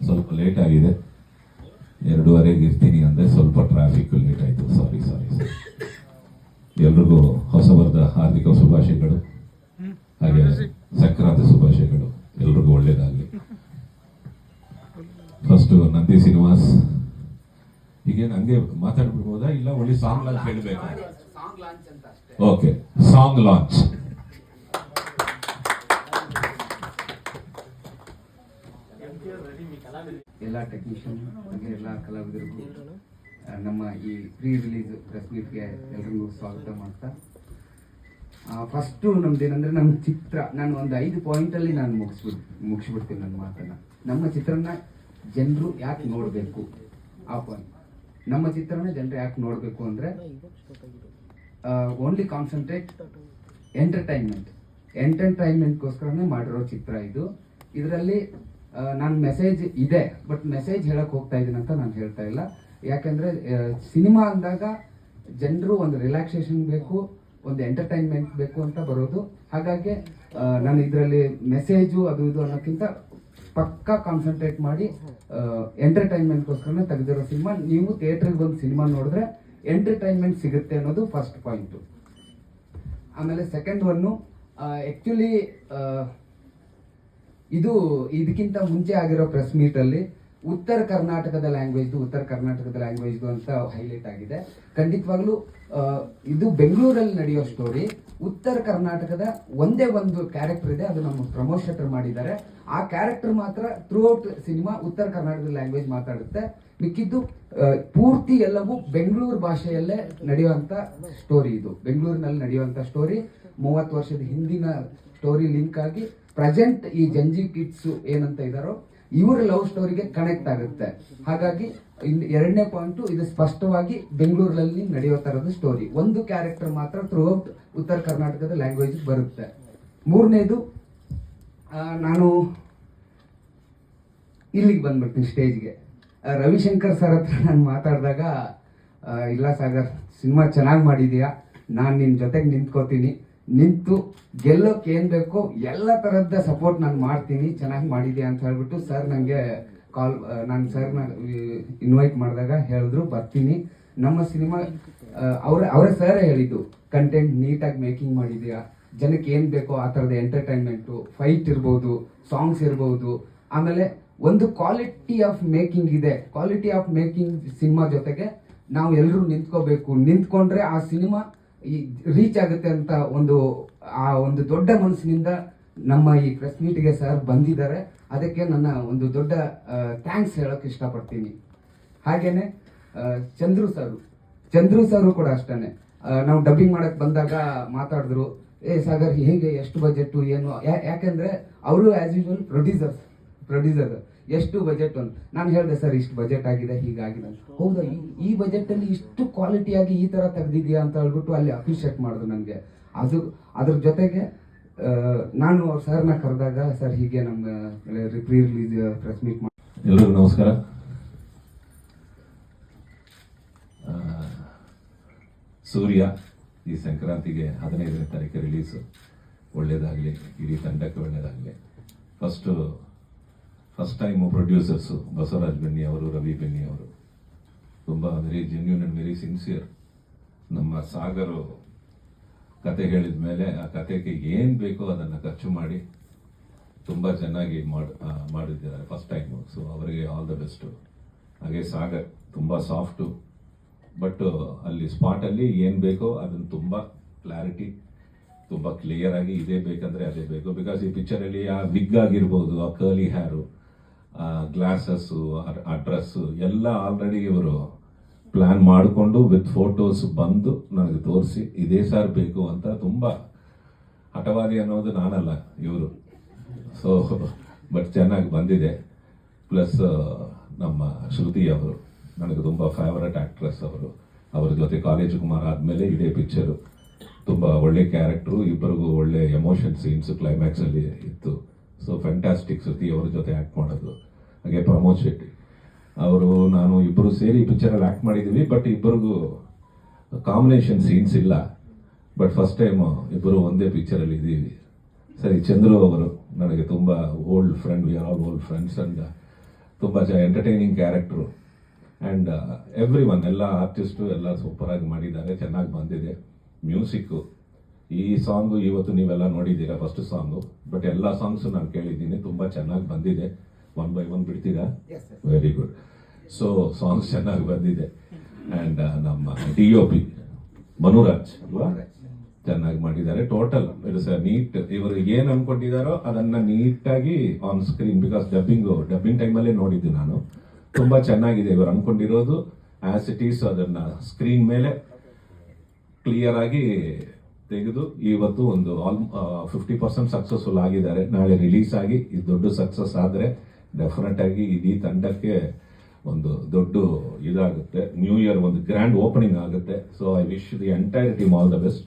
ಸ್ವಲ್ಪ ಲೇಟ್ ಆಗಿದೆ, 2:30ಗೆ ಇರ್ತೀನಿ ಅಂದರೆ ಸ್ವಲ್ಪ ಟ್ರಾಫಿಕ್ ಲೇಟ್ ಆಯಿತು. ಸಾರಿ. ಎಲ್ರಿಗೂ ಹೊಸ ವರ್ಷದ ಹಾರ್ದಿಕ ಶುಭಾಶಯಗಳು, ಹಾಗೆ ಸಂಕ್ರಾಂತಿ ಶುಭಾಶಯಗಳು. ಎಲ್ರಿಗೂ ಒಳ್ಳೇದಾಗಲಿ. ಫಸ್ಟು ನಂದಿ ಶ್ರೀನಿವಾಸ್, ಈಗೇನು ಹಂಗೆ ಮಾತಾಡ್ಬಿಡ್ಬೋದಾ ಇಲ್ಲ ಒಳ್ಳೆ ಸಾಂಗ್ ಲಾಂಚ್ ಹೇಳಬೇಕಾ? Okay, song launch. ಎಲ್ಲ ಟೆಕ್ನಿಷಿಯನ್ ಹಾಗೆ ಎಲ್ಲ ಕಲಾವಿದರಿಗೂ ನಮ್ಮ ಈ ಪ್ರೀ ರಿಲೀಸ್ ಪ್ರೆಸ್ ಮೀಟ್ಗೆ ಎಲ್ರಿಗೂ ಸ್ವಾಗತ ಮಾಡ್ತಾ, ಫಸ್ಟು ನಮ್ದೇನಂದ್ರೆ ನಮ್ಮ ಚಿತ್ರ, ನಾನು ಒಂದು 5 ಪಾಯಿಂಟಲ್ಲಿ ನಾನು ಮುಗಿಸ್ಬಿಡ್ತೀನಿ ನನ್ನ ಮಾತನ್ನು. ನಮ್ಮ ಚಿತ್ರನ ಜನರು ಯಾಕೆ ನೋಡಬೇಕು, ಆ ಪಾಯಿಂಟ್. ನಮ್ಮ ಚಿತ್ರನ ಜನರು ಯಾಕೆ ನೋಡಬೇಕು ಅಂದರೆ ಓನ್ಲಿ ಕಾನ್ಸಂಟ್ರೇಟ್ ಎಂಟರ್ಟೈನ್ಮೆಂಟ್ಗೋಸ್ಕರನೇ ಮಾಡಿರೋ ಚಿತ್ರ ಇದು. ಇದರಲ್ಲಿ ನಾನು ಮೆಸೇಜ್ ಇದೆ, ಬಟ್ ಮೆಸೇಜ್ ಹೇಳಕ್ ಹೋಗ್ತಾ ಇದ್ದೀನಿ ಅಂತ ನಾನು ಹೇಳ್ತಾ ಇಲ್ಲ. ಯಾಕಂದ್ರೆ ಸಿನಿಮಾ ಅಂದಾಗ ಜನರು ಒಂದು ರಿಲ್ಯಾಕ್ಸೇಷನ್ ಬೇಕು, ಒಂದು ಎಂಟರ್ಟೈನ್ಮೆಂಟ್ ಬೇಕು ಅಂತ ಬರೋದು. ಹಾಗಾಗಿ ನಾನು ಇದರಲ್ಲಿ ಮೆಸೇಜು ಅದು ಇದು ಅನ್ನೋಕ್ಕಿಂತ ಪಕ್ಕಾ ಕಾನ್ಸಂಟ್ರೇಟ್ ಮಾಡಿ ಎಂಟರ್ಟೈನ್ಮೆಂಟ್ಗೋಸ್ಕರನೇ ತೆಗೆದಿರೋ ಸಿನಿಮಾ. ನೀವು ಥಿಯೇಟ್ರಿಗೆ ಬಂದು ಸಿನಿಮಾ ನೋಡಿದ್ರೆ ಎಂಟರ್ಟೈನ್ಮೆಂಟ್ ಸಿಗುತ್ತೆ ಅನ್ನೋದು ಫಸ್ಟ್ ಪಾಯಿಂಟು. ಆಮೇಲೆ ಸೆಕೆಂಡ್ ಒನ್ನು, ಆ್ಯಕ್ಚುಲಿ ಇದಕ್ಕಿಂತ ಮುಂಚೆ ಆಗಿರೋ ಪ್ರೆಸ್ ಮೀಟಲ್ಲಿ ಉತ್ತರ ಕರ್ನಾಟಕದ ಲ್ಯಾಂಗ್ವೇಜ್ದು ಅಂತ ಹೈಲೈಟ್ ಆಗಿದೆ. ಖಂಡಿತವಾಗ್ಲೂ ಇದು ಬೆಂಗಳೂರಲ್ಲಿ ನಡೆಯೋ ಸ್ಟೋರಿ. ಉತ್ತರ ಕರ್ನಾಟಕದ ಒಂದೇ ಒಂದು ಕ್ಯಾರೆಕ್ಟರ್ ಇದೆ, ಅದು ನಮ್ಮ ಪ್ರಮೋದ್ ಶೆಟ್ಟರ್ ಮಾಡಿದ್ದಾರೆ. ಆ ಕ್ಯಾರೆಕ್ಟರ್ ಮಾತ್ರ ಥ್ರೂ ಔಟ್ ಸಿನಿಮಾ ಉತ್ತರ ಕರ್ನಾಟಕದ ಲ್ಯಾಂಗ್ವೇಜ್ ಮಾತಾಡುತ್ತೆ. ಮಿಕ್ಕಿದ್ದು ಪೂರ್ತಿ ಎಲ್ಲವೂ ಬೆಂಗಳೂರು ಭಾಷೆಯಲ್ಲೇ ನಡೆಯುವಂಥ ಸ್ಟೋರಿ. ಇದು ಬೆಂಗಳೂರಿನಲ್ಲಿ ನಡೆಯುವಂಥ ಸ್ಟೋರಿ. 30 ವರ್ಷದ ಹಿಂದಿನ ಸ್ಟೋರಿ ಲಿಂಕ್ ಆಗಿ ಪ್ರೆಸೆಂಟ್ ಈ ಜಂಜಿ ಕಿಡ್ಸ್ ಏನಂತ ಇದ್ದಾರೋ ಇವರ ಲವ್ ಸ್ಟೋರಿಗೆ ಕನೆಕ್ಟ್ ಆಗುತ್ತೆ. ಹಾಗಾಗಿ ಎರಡನೇ ಪಾಯಿಂಟು, ಇದು ಸ್ಪಷ್ಟವಾಗಿ ಬೆಂಗಳೂರಲ್ಲಿ ನಡೆಯೋ ಥರದ ಸ್ಟೋರಿ. ಒಂದು ಕ್ಯಾರೆಕ್ಟರ್ ಮಾತ್ರ ಥ್ರೂ ಔಟ್ ಉತ್ತರ ಕರ್ನಾಟಕದ ಲ್ಯಾಂಗ್ವೇಜ್ ಬರುತ್ತೆ. ಮೂರನೇದು, ನಾನು ಇಲ್ಲಿಗೆ ಬಂದ್ಬಿಡ್ತೀನಿ ಸ್ಟೇಜ್ಗೆ. ರವಿಶಂಕರ್ ಸರ್ ಹತ್ರ ನಾನು ಮಾತಾಡಿದಾಗ, ಇಲ್ಲ ಸಾಗರ್, ಸಿನಿಮಾ ಚೆನ್ನಾಗಿ ಮಾಡಿದೀಯಾ, ನಾನು ನಿನ್ನ ಜೊತೆಗೆ ನಿಂತ್ಕೋತೀನಿ, ನಿಂತು ಗೆಲ್ಲೋಕೆ ಏನು ಬೇಕೋ ಎಲ್ಲ ಥರದ ಸಪೋರ್ಟ್ ನಾನು ಮಾಡ್ತೀನಿ, ಚೆನ್ನಾಗಿ ಮಾಡಿದ್ಯಾ ಅಂತ ಹೇಳ್ಬಿಟ್ಟು ಸರ್ ನನಗೆ ನಾನು ಸರ್ನ ಇನ್ವೈಟ್ ಮಾಡಿದಾಗ ಹೇಳಿದ್ರು ಬರ್ತೀನಿ. ನಮ್ಮ ಸಿನಿಮಾ ಅವರೇ ಸರ್ ಹೇಳಿದ್ದು, ಕಂಟೆಂಟ್ ನೀಟಾಗಿ ಮೇಕಿಂಗ್ ಮಾಡಿದ್ಯಾ, ಜನಕ್ಕೆ ಏನು ಬೇಕೋ ಆ ಥರದ ಎಂಟರ್ಟೈನ್ಮೆಂಟು, ಫೈಟ್ ಇರ್ಬೋದು, ಸಾಂಗ್ಸ್ ಇರ್ಬೋದು, ಆಮೇಲೆ ಒಂದು ಕ್ವಾಲಿಟಿ ಆಫ್ ಮೇಕಿಂಗ್ ಇದೆ. ಕ್ವಾಲಿಟಿ ಆಫ್ ಮೇಕಿಂಗ್ ಸಿನಿಮಾ ಜೊತೆಗೆ ನಾವು ಎಲ್ಲರೂ ನಿಂತ್ಕೋಬೇಕು, ನಿಂತ್ಕೊಂಡ್ರೆ ಆ ಸಿನಿಮಾ ರೀಚ್ ಆಗುತ್ತೆ ಅಂತ ಒಂದು ದೊಡ್ಡ ಮನಸ್ಸಿನಿಂದ ನಮ್ಮ ಈ ಪ್ರೆಸ್ ಮೀಟ್ಗೆ ಸರ್ ಬಂದಿದ್ದಾರೆ. ಅದಕ್ಕೆ ನನ್ನ ಒಂದು ದೊಡ್ಡ ಥ್ಯಾಂಕ್ಸ್ ಹೇಳೋಕೆ ಇಷ್ಟಪಡ್ತೀನಿ. ಹಾಗೇನೆ ಚಂದ್ರು ಸರು ಕೂಡ ಅಷ್ಟೇ. ನಾವು ಡಬ್ಬಿಂಗ್ ಮಾಡಕ್ಕೆ ಬಂದಾಗ ಮಾತಾಡಿದ್ರು, ಸಾಗರ್ ಹೇಗೆ, ಎಷ್ಟು ಬಜೆಟ್ ಏನು, ಯಾಕೆಂದ್ರೆ ಅವರು ಆಸ್ ಯೂಶುವಲ್ ಪ್ರೊಡ್ಯೂಸರ್ ಎಷ್ಟು ಬಜೆಟ್ ಅಂತ ನಾನು ಹೇಳಿದೆ, ಸರ್ ಇಷ್ಟು ಬಜೆಟ್ ಆಗಿದೆ, ಹೀಗಾಗಿದೆ. ಹೌದಾ, ಈ ಬಜೆಟಲ್ಲಿ ಇಷ್ಟು ಕ್ವಾಲಿಟಿಯಾಗಿ ಈ ಥರ ತೆಗೆದಿದೆಯಾ ಅಂತ ಹೇಳ್ಬಿಟ್ಟು ಅಲ್ಲಿ ಅಪ್ರಿಷಿಯೇಟ್ ಮಾಡಿದ್ರು ನನಗೆ. ಅದ್ರ ಜೊತೆಗೆ ನಾನು ಅವ್ರ ಸರ್ನ ಕರೆದಾಗ, ಸರ್ ಹೀಗೆ ನಮ್ಮ ಪ್ರೀ ರಿಲೀಸ್ ಪ್ರೆಸ್ ಮೀಟ್ ಮಾಡಿ. ಎಲ್ರಿಗೂ ನಮಸ್ಕಾರ. ಸೂರ್ಯ ಈ ಸಂಕ್ರಾಂತಿಗೆ 15ನೇ ತಾರೀಕು ರಿಲೀಸು. ಒಳ್ಳೇದಾಗಲಿ, ಇಡೀ ತಂಡಕ್ಕೆ ಒಳ್ಳೇದಾಗಲಿ. First time producers Basavaraj Benny ಅವರು, ರವಿ ಬೆನ್ನಿ ಅವರು ತುಂಬ very genuine and very sincere. ನಮ್ಮ ಸಾಗರು ಕತೆ ಹೇಳಿದ ಮೇಲೆ ಆ ಕತೆಗೆ ಏನು ಬೇಕೋ ಅದನ್ನು ಖರ್ಚು ಮಾಡಿ ತುಂಬ ಚೆನ್ನಾಗಿ ಮಾಡಿದ್ದಾರೆ ಫಸ್ಟ್ ಟೈಮು. ಸೊ ಅವರಿಗೆ ಆಲ್ ದ ಬೆಸ್ಟು. ಹಾಗೆ ಸಾಗರ್ ತುಂಬ ಸಾಫ್ಟು, ಬಟ್ ಅಲ್ಲಿ ಸ್ಪಾಟಲ್ಲಿ ಏನು ಬೇಕೋ ಅದನ್ನು ತುಂಬ ಕ್ಲಾರಿಟಿ, ತುಂಬ ಕ್ಲಿಯರ್ ಆಗಿ ಇದೇ ಬೇಕಂದರೆ ಅದೇ ಬೇಕು. ಬಿಕಾಸ್ ಈ ಪಿಕ್ಚರಲ್ಲಿ ಆ ವಿಗ್ ಆಗಿರ್ಬೋದು, ಆ ಕರ್ಲಿ ಹ್ಯಾರು, ಗ್ಲಾಸಸ್ಸು, ಆ ಡ್ರೆಸ್ಸು ಎಲ್ಲ ಆಲ್ರೆಡಿ ಇವರು ಪ್ಲ್ಯಾನ್ ಮಾಡಿಕೊಂಡು ವಿತ್ ಫೋಟೋಸ್ ಬಂದು ನನಗೆ ತೋರಿಸಿ ಇದೇ ಸಾರ್ ಬೇಕು ಅಂತ. ತುಂಬ ಹಠವಾದಿ ಅನ್ನೋದು ನಾನಲ್ಲ, ಇವರು. ಸೊ ಬಟ್ ಚೆನ್ನಾಗಿ ಬಂದಿದೆ. ಪ್ಲಸ್ ನಮ್ಮ ಶ್ರುತಿ ಅವರು ನನಗೆ ತುಂಬ ಫೇವರೆಟ್ ಆ್ಯಕ್ಟ್ರೆಸ್ ಅವರು. ಅವರ ಜೊತೆ ಕಾಲೇಜ್ ಕುಮಾರ್ ಆದಮೇಲೆ ಇದೇ ಪಿಕ್ಚರು. ತುಂಬ ಒಳ್ಳೆ ಕ್ಯಾರೆಕ್ಟ್ರು, ಇಬ್ಬರಿಗೂ ಒಳ್ಳೆ ಎಮೋಷನ್ ಸೀನ್ಸು ಕ್ಲೈಮ್ಯಾಕ್ಸಲ್ಲಿ ಇತ್ತು. ಸೊ ಫ್ಯಾಂಟಾಸ್ಟಿಕ್ ಶ್ರುತಿ ಅವ್ರ ಜೊತೆ ಆ್ಯಕ್ಟ್ ಮಾಡೋದು. ಹಾಗೆ ಪ್ರಮೋದ್ ಶೆಟ್ಟಿ ಅವರು, ನಾನು ಇಬ್ಬರು ಸೇರಿ ಈ ಪಿಕ್ಚರಲ್ಲಿ ಆ್ಯಕ್ಟ್ ಮಾಡಿದ್ದೀವಿ, ಬಟ್ ಇಬ್ಬರಿಗೂ ಕಾಂಬಿನೇಷನ್ ಸೀನ್ಸ್ ಇಲ್ಲ. ಬಟ್ ಫಸ್ಟ್ ಟೈಮ್ ಇಬ್ಬರು ಒಂದೇ ಪಿಕ್ಚರಲ್ಲಿ ಇದ್ದೀವಿ. ಸರಿ, ಚಂದ್ರು ಅವರು ನನಗೆ ತುಂಬ old friend, we are all old friends. And ತುಂಬ entertaining character and every one ಎಲ್ಲ ಆರ್ಟಿಸ್ಟು ಎಲ್ಲ ಸೂಪರಾಗಿ ಮಾಡಿದ್ದಾರೆ, ಚೆನ್ನಾಗಿ ಬಂದಿದೆ. ಮ್ಯೂಸಿಕ್ಕು ಈ ಸಾಂಗು ಇವತ್ತು ನೀವೆಲ್ಲ ನೋಡಿದ್ದೀರಾ ಫಸ್ಟ್ ಸಾಂಗು, ಬಟ್ ಎಲ್ಲ ಸಾಂಗ್ಸು ನಾನು ಕೇಳಿದ್ದೀನಿ, ತುಂಬ ಚೆನ್ನಾಗಿ ಬಂದಿದೆ. 1 by 1 ಬಿಡ್ತೀರಾ? Very good. ಸೊ ಸಾಂಗ್ಸ್ ಚೆನ್ನಾಗಿ ಬಂದಿದೆ ಆ್ಯಂಡ್ ನಮ್ಮ DOP ಮನುರಾಜ್ ಅಲ್ವಾ ಚೆನ್ನಾಗಿ ಮಾಡಿದ್ದಾರೆ. Total it's neat. ಇವರು ಏನು ಅನ್ಕೊಂಡಿದ್ದಾರೋ ಅದನ್ನ ನೀಟಾಗಿ ಆನ್ ಸ್ಕ್ರೀನ್, ಬಿಕಾಸ್ ಡಬ್ಬಿಂಗ್ ಟೈಮಲ್ಲೇ ನೋಡಿದ್ದು ನಾನು. ತುಂಬಾ ಚೆನ್ನಾಗಿದೆ ಇವರು ಅನ್ಕೊಂಡಿರೋದು ಆಸ್ ಇಟ್ ಈಸ್, ಅದನ್ನ ಸ್ಕ್ರೀನ್ ಮೇಲೆ ಕ್ಲಿಯರ್ ಆಗಿ ತೆಗೆದು ಇವತ್ತು ಒಂದು 50% ಸಕ್ಸಸ್ಫುಲ್ ಆಗಿದ್ದಾರೆ. ನಾಳೆ ರಿಲೀಸ್ ಆಗಿ ಇದು ದೊಡ್ಡ ಸಕ್ಸಸ್ ಆದರೆ ಡೆಫಿನೆಟ್ ಆಗಿ ಇಡೀ ತಂಡಕ್ಕೆ ಒಂದು ದೊಡ್ಡ ಇದಾಗುತ್ತೆ. ನ್ಯೂ ಇಯರ್ ಒಂದು ಗ್ರ್ಯಾಂಡ್ ಓಪನಿಂಗ್ ಆಗುತ್ತೆ. So I wish the entire team all the best.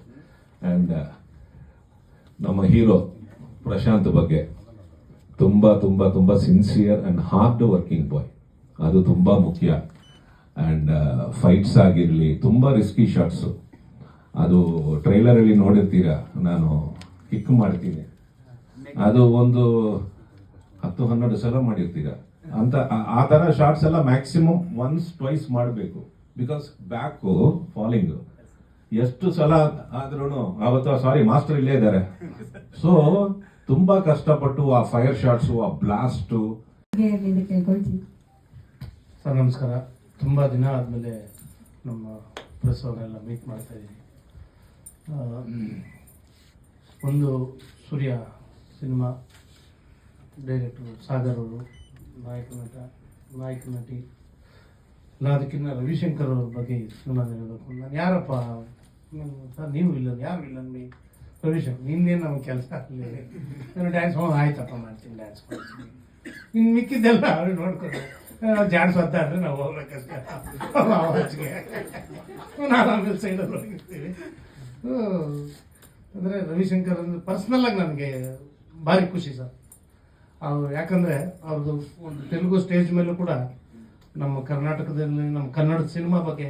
And ನಮ್ಮ ಹೀರೋ ಪ್ರಶಾಂತ್ ಬಗ್ಗೆ ತುಂಬ ತುಂಬ ತುಂಬ ಸಿನ್ಸಿಯರ್ ಆ್ಯಂಡ್ ಹಾರ್ಡ್ ವರ್ಕಿಂಗ್ ಬಾಯ್, ಅದು ತುಂಬ ಮುಖ್ಯ. ಆ್ಯಂಡ್ ಫೈಟ್ಸ್ ಆಗಿರಲಿ, ತುಂಬ ರಿಸ್ಕಿ ಶಾಟ್ಸು. ಅದು ಟ್ರೈಲರಲ್ಲಿ ನೋಡಿರ್ತೀರ, ನಾನು ಕಿಕ್ ಮಾಡ್ತೀನಿ, ಅದು ಒಂದು 10-12 ಸಲ ಮಾಡಿರ್ತೀರ ಅಂತ. ಆ ಥರ ಶಾರ್ಟ್ಸ್ ಎಲ್ಲ ಮ್ಯಾಕ್ಸಿಮಮ್ ಒನ್ಸ್ ಟ್ವೈಸ್ ಮಾಡಬೇಕು, ಬಿಕಾಸ್ ಬ್ಯಾಕು ಫಾಲಿಂಗ್ ಎಷ್ಟು ಸಲ ಆದ್ರೂ ಅವತ್ತು ಸಾರಿ ಮಾಸ್ಟರ್ ಇಲ್ಲೇ ಇದ್ದಾರೆ. ಸೊ ತುಂಬಾ ಕಷ್ಟಪಟ್ಟು ಆ ಫೈರ್ ಶಾಟ್ಸು, ಆ ಬ್ಲಾಸ್ಟು. ಸರ್ ನಮಸ್ಕಾರ. ತುಂಬ ದಿನ ಆದಮೇಲೆ ನಮ್ಮ ಪ್ರೆಸ್ ಅವರೆಲ್ಲ ಮೀಟ್ ಮಾಡ್ತಾ ಇದ್ದೀನಿ. ಒಂದು ಸೂರ್ಯ ಸಿನಿಮಾ ಡೈರೆಕ್ಟರು ಸಾಗರ್ ಅವರು, ನಾಯಕ ನಟಿ ಇಲ್ಲ, ಅದಕ್ಕಿಂತ ರವಿಶಂಕರ್ ಅವ್ರ ಬಗ್ಗೆ ಈ ಸಿನಿಮಾ ಹೇಳಬೇಕು. ನಾನು ಯಾರಪ್ಪ ಸರ್, ನೀವು ವಿಲ್ಲನ್, ಯಾರು ವಿಲ್ಲನ್? ರವಿಶಂಕರ್, ನಿನ್ನೇನು ನಮ್ಗೆ ಕೆಲಸ ಆಗಲಿಲ್ಲ, ನಾನು ಡ್ಯಾನ್ಸ್ ಆಯ್ತಪ್ಪ ಮಾಡ್ತೀನಿ, ಡ್ಯಾನ್ಸ್ ಮಾಡ್ತೀನಿ, ಇನ್ನು ಮಿಕ್ಕಿದ್ದೆಲ್ಲ ಅವ್ರು ನೋಡ್ಕೊಂಡು ಜಾಡ್ಸ್ ಅಂತ ಅಂದರೆ ನಾವು ಹೋಗ್ಬೇಕಷ್ಟೇ ಆವಾಜ್ಗೆ, ನಾವು ಆಮೇಲೆ ಸೈಡಲ್ಲಿ ಹೋಗಿರ್ತೀವಿ. ಅಂದರೆ ರವಿಶಂಕರ್ ಅಂದರೆ ಪರ್ಸ್ನಲ್ಲಾಗಿ ನನಗೆ ಭಾರಿ ಖುಷಿ ಸರ್. ಅವರು ಯಾಕಂದರೆ ಅವ್ರದ್ದು ಒಂದು ತೆಲುಗು ಸ್ಟೇಜ್ ಮೇಲೂ ಕೂಡ ನಮ್ಮ ಕರ್ನಾಟಕದಲ್ಲಿ ನಮ್ಮ ಕನ್ನಡದ ಸಿನಿಮಾ ಬಗ್ಗೆ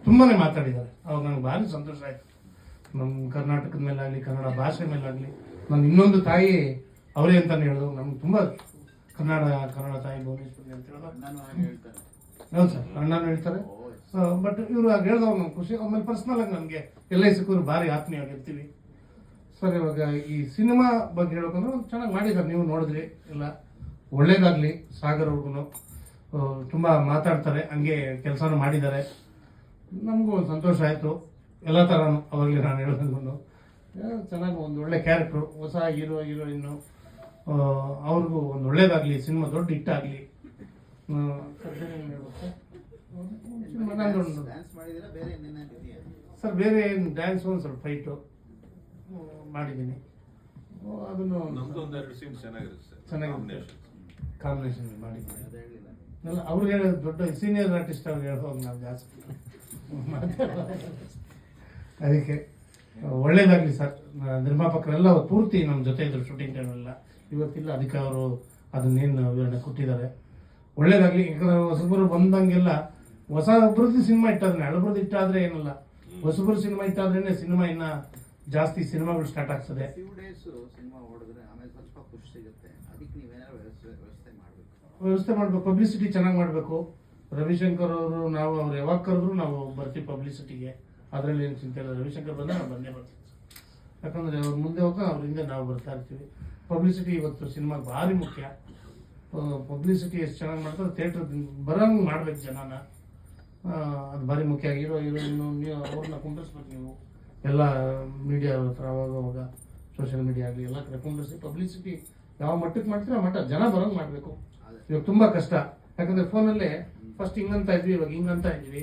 ತುಂಬಾ ಮಾತಾಡಿದ್ದಾರೆ. ಅವಾಗ ನನಗೆ ಭಾರಿ ಸಂತೋಷ ಆಯಿತು. ನಮ್ಮ ಕರ್ನಾಟಕದ ಮೇಲಾಗಲಿ, ಕನ್ನಡ ಭಾಷೆ ಮೇಲಾಗಲಿ, ನಾನು ಇನ್ನೊಂದು ತಾಯಿ ಅವರೇ ಅಂತಲೇ ಹೇಳಿದ್ರು. ನಮ್ಗೆ ತುಂಬ ಕನ್ನಡ ತಾಯಿ ಭುವನೇಶ್ವರಿ ಅಂತ ಹೇಳೋದು. ಹೌದು ಸರ್, ಅಣ್ಣನೂ ಹೇಳ್ತಾರೆ. ಬಟ್ ಇವರು ಆಗ ಹೇಳಿದವಾಗ ನಮ್ಗೆ ಖುಷಿ. ಆಮೇಲೆ ಪರ್ಸ್ನಲ್ ಆಗಿ ನನಗೆ ಎಲ್ಲ ಸಿಕ್ಕಿದ್ರು ಭಾರಿ ಆತ್ಮೀಯವಾಗಿರ್ತೀವಿ ಸರ್. ಇವಾಗ ಈ ಸಿನಿಮಾ ಬಗ್ಗೆ ಹೇಳ್ಬೇಕಂದ್ರೆ ಒಂದು ಚೆನ್ನಾಗಿ ಮಾಡಿದ್ದಾರೆ, ನೀವು ನೋಡಿದ್ರಿ ಎಲ್ಲ. ಒಳ್ಳೇದಾಗಲಿ ಸಾಗರ್ ಅವ್ರಿಗೂ, ತುಂಬ ಮಾತಾಡ್ತಾರೆ, ಹಂಗೆ ಕೆಲಸನೂ ಮಾಡಿದ್ದಾರೆ. ನಮಗೂ ಒಂದು ಸಂತೋಷ ಆಯಿತು ಎಲ್ಲ ಥರನೂ. ಅವಾಗಲೇ ನಾನು ಹೇಳ್ದಂಗೂ ಚೆನ್ನಾಗಿ ಒಂದು ಒಳ್ಳೆ ಕ್ಯಾರೆಕ್ಟ್ರು, ಹೊಸ ಹೀರೋಯಿನ್ನು, ಅವ್ರಿಗೂ ಒಂದು ಒಳ್ಳೇದಾಗಲಿ, ಸಿನಿಮಾ ದೊಡ್ಡ ಹಿಟ್ಟಾಗಲಿ. ಸರ್ ಬೇರೆ ಏನು ಡ್ಯಾನ್ಸ್, ಒಂದು ಸ್ವಲ್ಪ ಫೈಟು ಮಾಡಿದ್ದೀನಿ, ಅದನ್ನು ಚೆನ್ನಾಗಿ ಕಾಂಬಿನೇಷನ್ ಮಾಡಿದ್ದೀನಿ. ಅಲ್ಲ ಅವ್ರಿಗೆ ಹೇಳೋದು ದೊಡ್ಡ ಸೀನಿಯರ್ ಆರ್ಟಿಸ್ಟ್ ಅವ್ರಿಗೆ ಹೇಳೋದು ನಾವು ಜಾಸ್ತಿ ಅದಕ್ಕೆ ಒಳ್ಳೇದಾಗಲಿ ಸರ್. ನಿರ್ಮಾಪಕರೆಲ್ಲ ಪೂರ್ತಿ ನಮ್ಮ ಜೊತೆ ಇದ್ರು ಶೂಟಿಂಗ್ ಟೈಮೆಲ್ಲ. ಇವತ್ತಿಲ್ಲ, ಅದಕ್ಕೆ ಅವರು ಅದನ್ನೇನು ವಿವರಣೆ ಕೊಟ್ಟಿದ್ದಾರೆ. ಒಳ್ಳೇದಾಗಲಿ. ಯಾಕಂದ್ರೆ ಹೊಸಬರು ಬಂದಂಗೆಲ್ಲ ಹೊಸಬ್ರದ್ದು ಸಿನಿಮಾ ಇಟ್ಟಾದ್ರೆ, ಹಳಬ್ರದ್ದು ಇಟ್ಟಾದ್ರೆ ಏನಲ್ಲ, ಹೊಸಬರು ಸಿನಿಮಾ ಇಟ್ಟಾದ್ರೇನೆ ಸಿನಿಮಾ ಇನ್ನ ಜಾಸ್ತಿ ಸಿನಿಮಾಗಳು ಸ್ಟಾರ್ಟ್ ಆಗ್ತದೆ. ವ್ಯವಸ್ಥೆ ಮಾಡಬೇಕು, ಪಬ್ಲಿಸಿಟಿ ಚೆನ್ನಾಗಿ ಮಾಡಬೇಕು. ರವಿಶಂಕರ್ ಅವರು, ನಾವು ಅವ್ರು ಯಾವಾಗ ಕರೆದ್ರು ನಾವು ಬರ್ತೀವಿ ಪಬ್ಲಿಸಿಟಿಗೆ, ಅದರಲ್ಲಿ ಏನು ಚಿಂತೆ ಇಲ್ಲ. ರವಿಶಂಕರ್ ಬಂದರೆ ನಾವು ಬಂದೇ ಬರ್ತೀವಿ. ಯಾಕಂದರೆ ಅವ್ರು ಮುಂದೆ ಹೋಗ್ತಾ ಅವ್ರ ಹಿಂದೆ ನಾವು ಬರ್ತಾ ಇರ್ತೀವಿ. ಪಬ್ಲಿಸಿಟಿ ಇವತ್ತು ಸಿನಿಮಾಗೆ ಭಾರಿ ಮುಖ್ಯ. ಪಬ್ಲಿಸಿಟಿ ಎಷ್ಟು ಚೆನ್ನಾಗಿ ಮಾಡ್ತಾರೆ, ಥಿಯೇಟ್ರ್ ಬರೋಂಗೆ ಮಾಡ್ಬೇಕು ಜನನ, ಅದು ಭಾರಿ ಮುಖ್ಯ. ಹೀರೋಯಿನ್ನು ನೀವು ಅವ್ರನ್ನ ಕುಂಡ್ರಿಸ್ಬೇಕು. ನೀವು ಎಲ್ಲ ಮೀಡಿಯಾ ಹತ್ರ ಅವಾಗ ಸೋಷಿಯಲ್ ಮೀಡಿಯಾ ಆಗಲಿ ಎಲ್ಲ ಕಡೆ ಕುಂಡ್ರಿಸಿ ಪಬ್ಲಿಸಿಟಿ ಯಾವ ಮಟ್ಟಕ್ಕೆ ಮಾಡ್ತೀರೋ ಆ ಮಟ್ಟ ಜನ ಬರೋಂಗೆ ಮಾಡಬೇಕು. ಇವಾಗ ತುಂಬ ಕಷ್ಟ. ಯಾಕಂದರೆ ಫೋನಲ್ಲೇ ಫಸ್ಟ್ ಹಿಂಗಂತ ಇದ್ವಿ, ಇವಾಗ ಹಿಂಗಂತ ಇದ್ವಿ,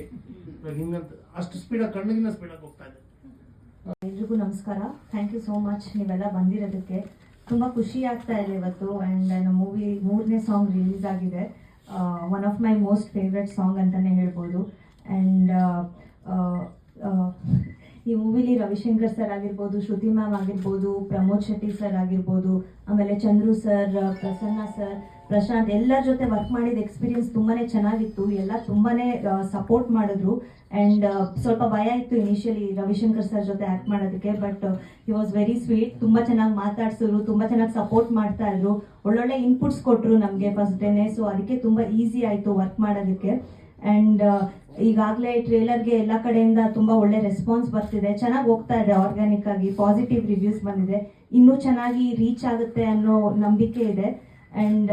ಇವಾಗ ಹಿಂಗಂತ ಅಷ್ಟು ಸ್ಪೀಡಾಗಿ, ಕಣ್ಣಿಗಿನ ಸ್ಪೀಡಾಗಿ ಹೋಗ್ತಾ ಇದೆ. ಎಲ್ರಿಗೂ ನಮಸ್ಕಾರ. ಥ್ಯಾಂಕ್ ಯು ಸೋ ಮಚ್ ನೀವೆಲ್ಲ ಬಂದಿರೋದಕ್ಕೆ. ತುಂಬ ಖುಷಿ ಆಗ್ತಾ ಇದೆ ಇವತ್ತು. ಆ್ಯಂಡ್ ನಮ್ಮ ಮೂವಿ 3ನೇ ಸಾಂಗ್ ರಿಲೀಸ್ ಆಗಿದೆ. One of my most favourite song ಅಂತಲೇ ಹೇಳ್ಬೋದು. ಆ್ಯಂಡ್ ಈ ಮೂವಿಲಿ ರವಿಶಂಕರ್ ಸರ್ ಆಗಿರ್ಬೋದು, ಶ್ರುತಿ ಮ್ಯಾಮ್ ಆಗಿರ್ಬೋದು, ಪ್ರಮೋದ್ ಶೆಟ್ಟಿ ಸರ್ ಆಗಿರ್ಬೋದು, ಆಮೇಲೆ ಚಂದ್ರು ಸರ್, ಪ್ರಸನ್ನ ಸರ್, ಪ್ರಶಾಂತ್ ಎಲ್ಲರ ಜೊತೆ ವರ್ಕ್ ಮಾಡಿದ ಎಕ್ಸ್ಪೀರಿಯನ್ಸ್ ತುಂಬಾನೇ ಚೆನ್ನಾಗಿತ್ತು. ಎಲ್ಲ ತುಂಬಾನೇ ಸಪೋರ್ಟ್ ಮಾಡಿದ್ರು. ಆ್ಯಂಡ್ ಸ್ವಲ್ಪ ಭಯ ಇತ್ತು ಇನಿಷಿಯಲಿ ರವಿಶಂಕರ್ ಸರ್ ಜೊತೆ ಆ್ಯಕ್ಟ್ ಮಾಡೋದಕ್ಕೆ, but he was very sweet. ತುಂಬ ಚೆನ್ನಾಗಿ ಮಾತಾಡ್ಸಿದ್ರು, ತುಂಬ ಚೆನ್ನಾಗಿ ಸಪೋರ್ಟ್ ಮಾಡ್ತಾ ಇದ್ರು, ಒಳ್ಳೊಳ್ಳೆ ಇನ್ಪುಟ್ಸ್ ಕೊಟ್ಟರು ನಮಗೆ ಫಸ್ಟ್ ಡೇನೆ. ಸೊ ಅದಕ್ಕೆ ತುಂಬ ಈಸಿ ಆಯಿತು ವರ್ಕ್ ಮಾಡೋದಕ್ಕೆ. ಆ್ಯಂಡ್ ಈಗಾಗಲೇ ಟ್ರೇಲರ್ಗೆ ಎಲ್ಲ ಕಡೆಯಿಂದ ತುಂಬ ಒಳ್ಳೆ ರೆಸ್ಪಾನ್ಸ್ ಬರ್ತಿದೆ, ಚೆನ್ನಾಗಿ ಹೋಗ್ತಾ ಇದೆ, ಆರ್ಗ್ಯಾನಿಕ್ ಆಗಿ ಪಾಸಿಟಿವ್ ರಿವ್ಯೂಸ್ ಬಂದಿದೆ. ಇನ್ನೂ ಚೆನ್ನಾಗಿ ರೀಚ್ ಆಗುತ್ತೆ ಅನ್ನೋ ನಂಬಿಕೆ ಇದೆ. ಆ್ಯಂಡ್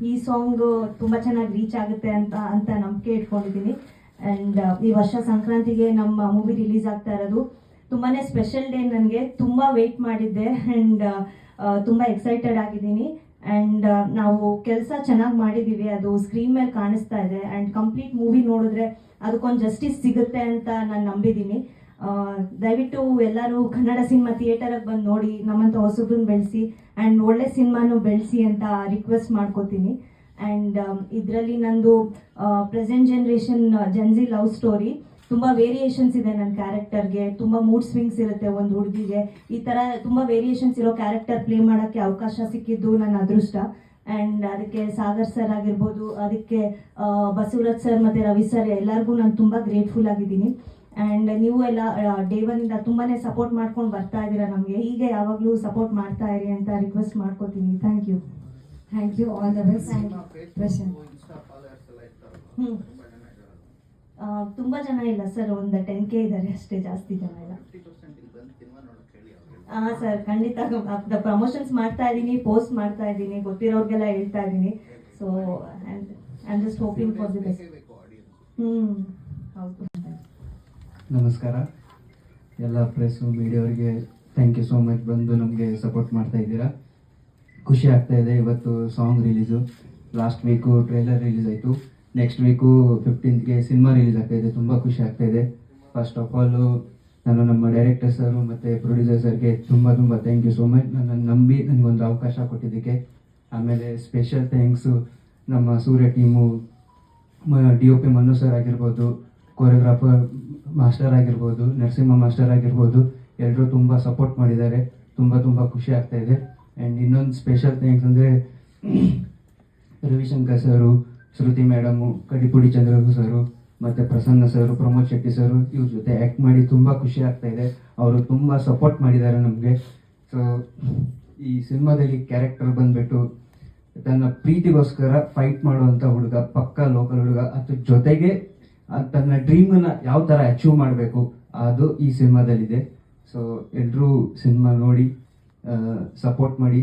ಈ ಸಾಂಗ್ ತುಂಬ ಚೆನ್ನಾಗಿ ರೀಚ್ ಆಗುತ್ತೆ ಅಂತ ನಂಬಿಕೆ ಇಟ್ಕೊಂಡಿದ್ದೀನಿ. ಆ್ಯಂಡ್ ಈ ವರ್ಷ ಸಂಕ್ರಾಂತಿಗೆ ನಮ್ಮ ಮೂವಿ ರಿಲೀಸ್ ಆಗ್ತಾ ಇರೋದು ತುಂಬಾ ಸ್ಪೆಷಲ್ ಡೇ. ನನಗೆ ತುಂಬ ವೆಯ್ಟ್ ಮಾಡಿದ್ದೆ ಆ್ಯಂಡ್ ತುಂಬ ಎಕ್ಸೈಟೆಡ್ ಆಗಿದ್ದೀನಿ. ಆ್ಯಂಡ್ ನಾವು ಕೆಲಸ ಚೆನ್ನಾಗಿ ಮಾಡಿದ್ದೀವಿ, ಅದು ಸ್ಕ್ರೀನ್ ಮೇಲೆ ಕಾಣಿಸ್ತಾ ಇದೆ. ಆ್ಯಂಡ್ ಕಂಪ್ಲೀಟ್ ಮೂವಿ ನೋಡಿದ್ರೆ ಅದಕ್ಕೊಂದು ಜಸ್ಟಿಸ್ ಸಿಗುತ್ತೆ ಅಂತ ನಾನು ನಂಬಿದ್ದೀನಿ. ದಯವಿಟ್ಟು ಎಲ್ಲರೂ ಕನ್ನಡ ಸಿನಿಮಾ ಥಿಯೇಟರಿಗೆ ಬಂದು ನೋಡಿ, ನಮ್ಮಂಥ ಹೊಸಬ್ರನ್ನ ಬೆಳೆಸಿ ಆ್ಯಂಡ್ ಒಳ್ಳೆ ಸಿನಿಮಾನು ಬೆಳೆಸಿ ಅಂತ ರಿಕ್ವೆಸ್ಟ್ ಮಾಡ್ಕೋತೀನಿ. ಆ್ಯಂಡ್ ಇದರಲ್ಲಿ ನಂದು ಪ್ರೆಸೆಂಟ್ ಜನ್ರೇಷನ್ ಜನ್ಜಿ ಲವ್ ಸ್ಟೋರಿ. ತುಂಬ ವೇರಿಯೇಷನ್ಸ್ ಇದೆ ನನ್ನ ಕ್ಯಾರೆಕ್ಟರ್ಗೆ, ತುಂಬ ಮೂಡ್ ಸ್ವಿಂಗ್ಸ್ ಇರುತ್ತೆ ಒಂದು ಹುಡುಗಿಗೆ. ಈ ಥರ ತುಂಬ ವೇರಿಯೇಷನ್ಸ್ ಇರೋ ಕ್ಯಾರೆಕ್ಟರ್ ಪ್ಲೇ ಮಾಡೋಕ್ಕೆ ಅವಕಾಶ ಸಿಕ್ಕಿದ್ದು ನನ್ನ ಅದೃಷ್ಟ. ಆ್ಯಂಡ್ ಅದಕ್ಕೆ ಸಾಗರ್ ಸರ್ ಆಗಿರ್ಬೋದು, ಅದಕ್ಕೆ ಬಸವರಾಜ್ ಸರ್ ಮತ್ತು ರವಿ ಸರ್ ಎಲ್ಲರಿಗೂ ನಾನು ತುಂಬ ಗ್ರೇಟ್ಫುಲ್ ಆಗಿದ್ದೀನಿ. ಆ್ಯಂಡ್ ನೀವು ಎಲ್ಲ ಡೇ ಒನ್ನಿಂದ ತುಂಬಾ ಸಪೋರ್ಟ್ ಮಾಡ್ಕೊಂಡು ಬರ್ತಾ ಇದ್ದೀರಾ ನಮಗೆ, ಹೀಗೆ ಯಾವಾಗಲೂ ಸಪೋರ್ಟ್ ಮಾಡ್ತಾ ಇರಿ ಅಂತ ರಿಕ್ವೆಸ್ಟ್ ಮಾಡ್ಕೋತೀನಿ. Thank you. Thank you, all the best. Prashant, ತುಂಬ ಜನ ಇಲ್ಲ ಸರ್, ಒಂದು 10K ಇದ್ದಾರೆ ಅಷ್ಟೇ, ಜಾಸ್ತಿ ಜನ ಇಲ್ಲ. ಹಾಂ ಸರ್, ಖಂಡಿತ ಪ್ರಮೋಷನ್ಸ್ ಮಾಡ್ತಾ ಇದ್ದೀನಿ, ಪೋಸ್ಟ್ ಮಾಡ್ತಾ ಇದ್ದೀನಿ, ಗೊತ್ತಿರೋರಿಗೆಲ್ಲ ಹೇಳ್ತಾ ಇದ್ದೀನಿ. So I am just hoping for the best. ಹೌದು. ನಮಸ್ಕಾರ ಎಲ್ಲ ಪ್ರೆಸ್ಸು ಮೀಡಿಯಾವರಿಗೆ, ಥ್ಯಾಂಕ್ ಯು ಸೋ ಮಚ್ ಬಂದು ನಮಗೆ ಸಪೋರ್ಟ್ ಮಾಡ್ತಾ ಇದ್ದೀರಾ. ಖುಷಿ ಆಗ್ತಾ ಇದೆ. ಇವತ್ತು song release, last week trailer release ಆಯಿತು, ನೆಕ್ಸ್ಟ್ ವೀಕು 15ಗೆ ಸಿನಿಮಾ ರಿಲೀಸ್ ಆಗ್ತಾ ಇದೆ. ತುಂಬ ಖುಷಿ ಆಗ್ತಾ ಇದೆ. ಫಸ್ಟ್ ಆಫ್ ಆಲು ನಾನು ನಮ್ಮ ಡೈರೆಕ್ಟರ್ ಸರು ಮತ್ತು ಪ್ರೊಡ್ಯೂಸರ್ ಸರ್ಗೆ ತುಂಬ ಥ್ಯಾಂಕ್ ಯು ಸೋ ಮಚ್, ನನ್ನನ್ನು ನಂಬಿ ನನಗೊಂದು ಅವಕಾಶ ಕೊಟ್ಟಿದ್ದಕ್ಕೆ. ಆಮೇಲೆ ಸ್ಪೆಷಲ್ ಥ್ಯಾಂಕ್ಸು ನಮ್ಮ ಸೂರ್ಯ ಟೀಮು, DOP ಮನು ಸರ್ ಆಗಿರ್ಬೋದು, ಕೊರಿಯೋಗ್ರಾಫರ್ ಮಾಸ್ಟರ್ ಆಗಿರ್ಬೋದು, ನರಸಿಂಹ ಮಾಸ್ಟರ್ ಆಗಿರ್ಬೋದು, ಎಲ್ಲರೂ ತುಂಬ ಸಪೋರ್ಟ್ ಮಾಡಿದ್ದಾರೆ. ತುಂಬ ಖುಷಿ ಆಗ್ತಾ ಇದೆ. ಆ್ಯಂಡ್ ಇನ್ನೊಂದು ಸ್ಪೆಷಲ್ ಥ್ಯಾಂಕ್ಸ್ ಅಂದರೆ ರವಿಶಂಕರ್ ಸರು, ಶ್ರುತಿ ಮೇಡಮು, ಕಡಿಪುಡಿ ಚಂದ್ರಗು ಸರು ಮತ್ತು ಪ್ರಸನ್ನ ಸರು, ಪ್ರಮೋದ್ ಶೆಟ್ಟಿ ಸರು, ಇವ್ರ ಜೊತೆ ಆ್ಯಕ್ಟ್ ಮಾಡಿ ತುಂಬ ಖುಷಿ ಆಗ್ತಾ ಇದೆ. ಅವರು ತುಂಬ ಸಪೋರ್ಟ್ ಮಾಡಿದ್ದಾರೆ ನಮಗೆ. ಸೊ ಈ ಸಿನಿಮಾದಲ್ಲಿ ಕ್ಯಾರೆಕ್ಟರ್ ಬಂದುಬಿಟ್ಟು ತನ್ನ ಪ್ರೀತಿಗೋಸ್ಕರ ಫೈಟ್ ಮಾಡುವಂಥ ಹುಡುಗ, ಪಕ್ಕಾ ಲೋಕಲ್ ಹುಡುಗ, ಅದ್ರ ಜೊತೆಗೆ ತನ್ನ ಡ್ರೀಮನ್ನು ಯಾವ ಥರ ಅಚೀವ್ ಮಾಡಬೇಕು ಅದು ಈ ಸಿನಿಮಾದಲ್ಲಿದೆ. ಸೊ ಎಲ್ಲರೂ ಸಿನಿಮಾ ನೋಡಿ ಸಪೋರ್ಟ್ ಮಾಡಿ.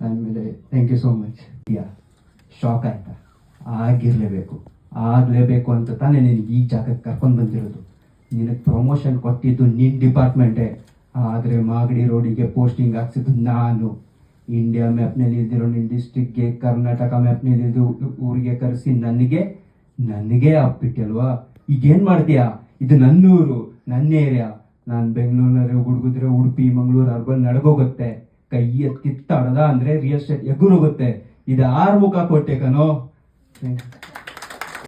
ಆಮೇಲೆ thank you so much. Shock ಆಯ್ತಾ? ಆಗಲೇಬೇಕು ಅಂತ ತಾನೇ ನಿನಗೆ ಈ ಜಾಗಕ್ಕೆ ಕರ್ಕೊಂಡು ಬಂದಿರೋದು. ನಿನಗೆ ಪ್ರಮೋಷನ್ ಕೊಟ್ಟಿದ್ದು ನಿನ್ನ ಡಿಪಾರ್ಟ್ಮೆಂಟೇ, ಆದರೆ ಮಾಗಡಿ ರೋಡಿಗೆ ಪೋಸ್ಟಿಂಗ್ ಹಾಕ್ಸಿದ್ದು ನಾನು. ಇಂಡಿಯಾ ಮ್ಯಾಪ್ನಲ್ಲಿ ಇದ್ದಿರೋ ನಿನ್ನ ಡಿಸ್ಟ್ರಿಕ್ಗೆ, ಕರ್ನಾಟಕ ಮ್ಯಾಪ್ನಲ್ಲಿ ಇದ್ದು ಊರಿಗೆ ಕರೆಸಿ ನನಗೆ ಆಗ್ಬಿಟ್ಟಲ್ವಾ? ಈಗೇನು ಮಾಡ್ತೀಯಾ? ಇದು ನನ್ನೂರು, ನನ್ನ ಏರಿಯಾ. ನಾನು ಬೆಂಗಳೂರಿನಲ್ಲಿ ಹುಡುಗಿದ್ರೆ ಉಡುಪಿ, ಮಂಗಳೂರು, ಅರ್ಬನ್ ನಡಗೋಗುತ್ತೆ. ಕೈ ಎತ್ತಿತ್ತಾಡದ ಅಂದರೆ ರಿಯಲ್ ಎಸ್ಟೇಟ್ ಎಗುರೋಗುತ್ತೆ. ಇದು 6 ಮುಖ ಕೊಟ್ಟೆ ಕಣೋ.